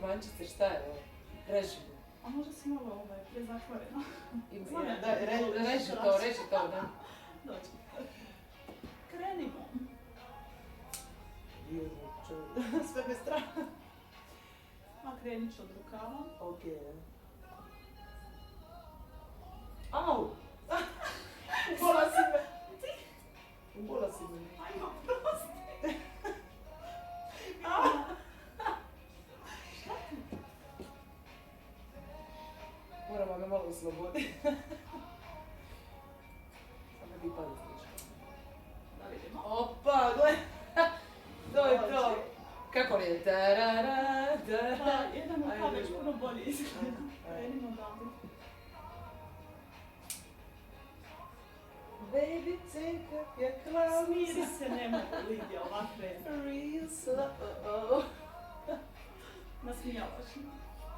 romančice, šta je ovo? Reži. A možda si malo prezatvoreno. Reži to, da. Dođi. Krenimo. Sve bez straha. A krenit ću od rukava. Ok. Au! Ubola si me! Ubola si me. Ajmo, prosti. Moramo me malo osloboditi. Samo ti pali slično. Da vidimo. Opa, gledaj! To je to! Kako li je? Tarara, Pa, jedan rukav već puno bolje izgleda. Krenimo dalje. Baby, take up your clothes. Smiri se, ne mogu Lidija ovakve. Real slow. Nasmijavaš me.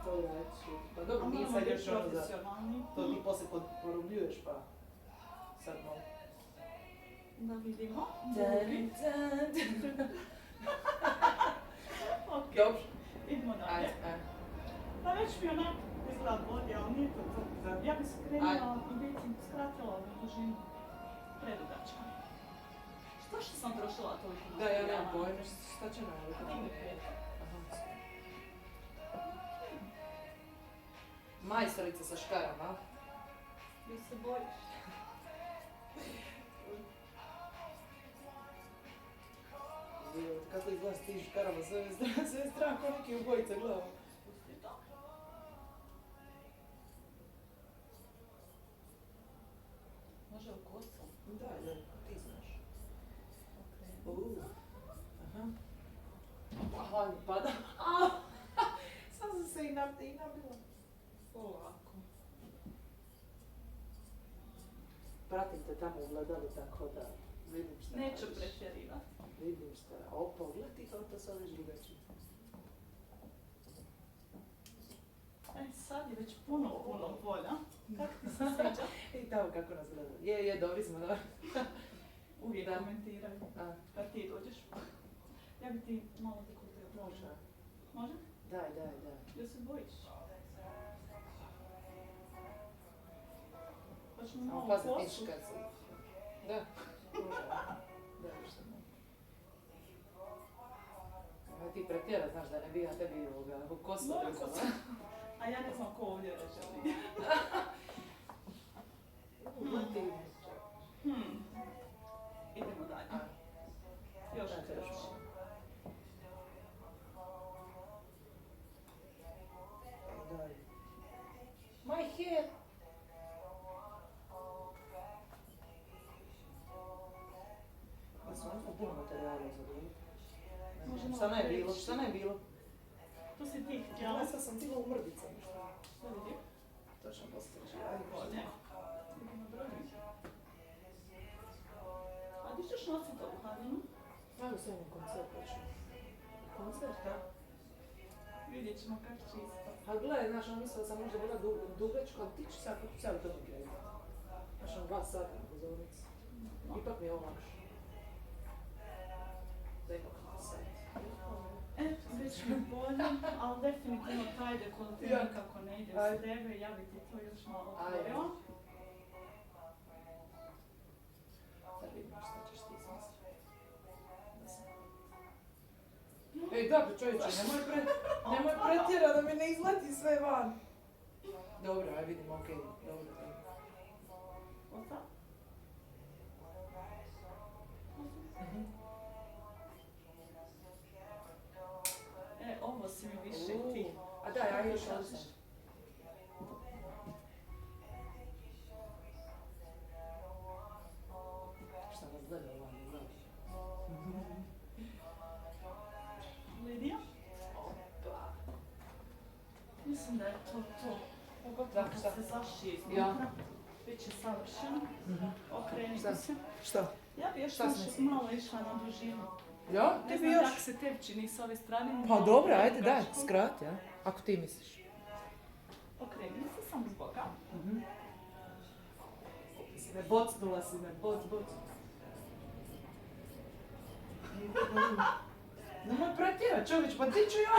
To ja ću. Pa dobro, A nije moramo sad biti još ono za... profesionalni. To ti poslije porubljuješ pa... Sad malo. Da vidimo. Dun, Ok, Dobro. idemo dalje. Ajde. Pa već mi onak izgleda bolje, ali nije to to. Ja bi skrenula i biti skratila ovu dužinu. Predugačka. Što sam trošila toliko? Da, ja nemam pojma šta će najaviti. Digni pet. Majstorica sa škarama. Ti se bojiš. Kako izgleda s tim škarama, sve je strah, ko neki ubojica glava. Pusti to. Može u kosu? Da, ti znaš. Ok. Aha. Aha, mi pada. Sam sam se i nabila. Polako. Pratite tamo u gledalu tako da vidim šta Neću radiš. pretjerivati. Vidim šta. Opa, gledaj kako to sad već drugačije. Sad je već puno bolja. Kako ti se sviđa? I tamo kako nas gleda. Je, dobri smo, dobro. Uvijek Da. komentiraju. Kad ti dođeš. Ja bi ti malo dekoltirala. Može. Može? Daj. Jel se bojiš? Hoćemo malo Pazi kosu? tiš kad se... Da. Može. Da, što ne. Aj ti pretjera, znaš da ne bi ja tebi kosu Moja rezala. kosa. A ja ne znam ko ovdje reže. Leti. Idemo dalje. Još još. Daj. My hair. Da smo nekako puno materijala za dobiti. Možemo Šta ne je bilo? Tu si ti htjela. Ja sam htjela u mrdicama. Da vidim. Točno postići. Bolje. Idemo drugi. A ti ćeš nositi ovu haljinu? Ajmo sve na koncert počnu. Koncert, da? Vidjet ćemo kako će ispati. A gledaj, znaš, on mislila sam možda bila dugačka, ali ti ću sad kako cijeli to mi krenuti. Znaš, on 2 sata na pozornici. Ipak mi je ovo lakše. Da ipak na sat. Već mi bolje, ali definitivno taj dekoltir nikako ne ide s tebe, ja bi ti to još malo otvorila. Da vidimo šta ćeš ti smisliti. Ej, dobro čovječe, nemoj pretjera da mi ne izleti sve van. Dobro, aj vidimo, okej, dobro. Osta? Ovo si mi više ti. A da, ja još odsam. Šta nas gleda ovaj, ne gledaš? Lidija? Opa. Mislim da je to. Da, Kad šta? se zašije iznutra, već je savršeno. Okrenite se. Šta? Ja bi još Šta si mislila? malo išla na dužinu. Ja? Ne Ti bi znam još? kako se tebi čini s ove strane. Pa malo dobro, ajde, daj, predugačko. skrati, ja? Ako ti misliš. Okreni se samo zboga. Ne bocnula si me, boc. Nemoj pretjerat čovječ, pa ti ću ja.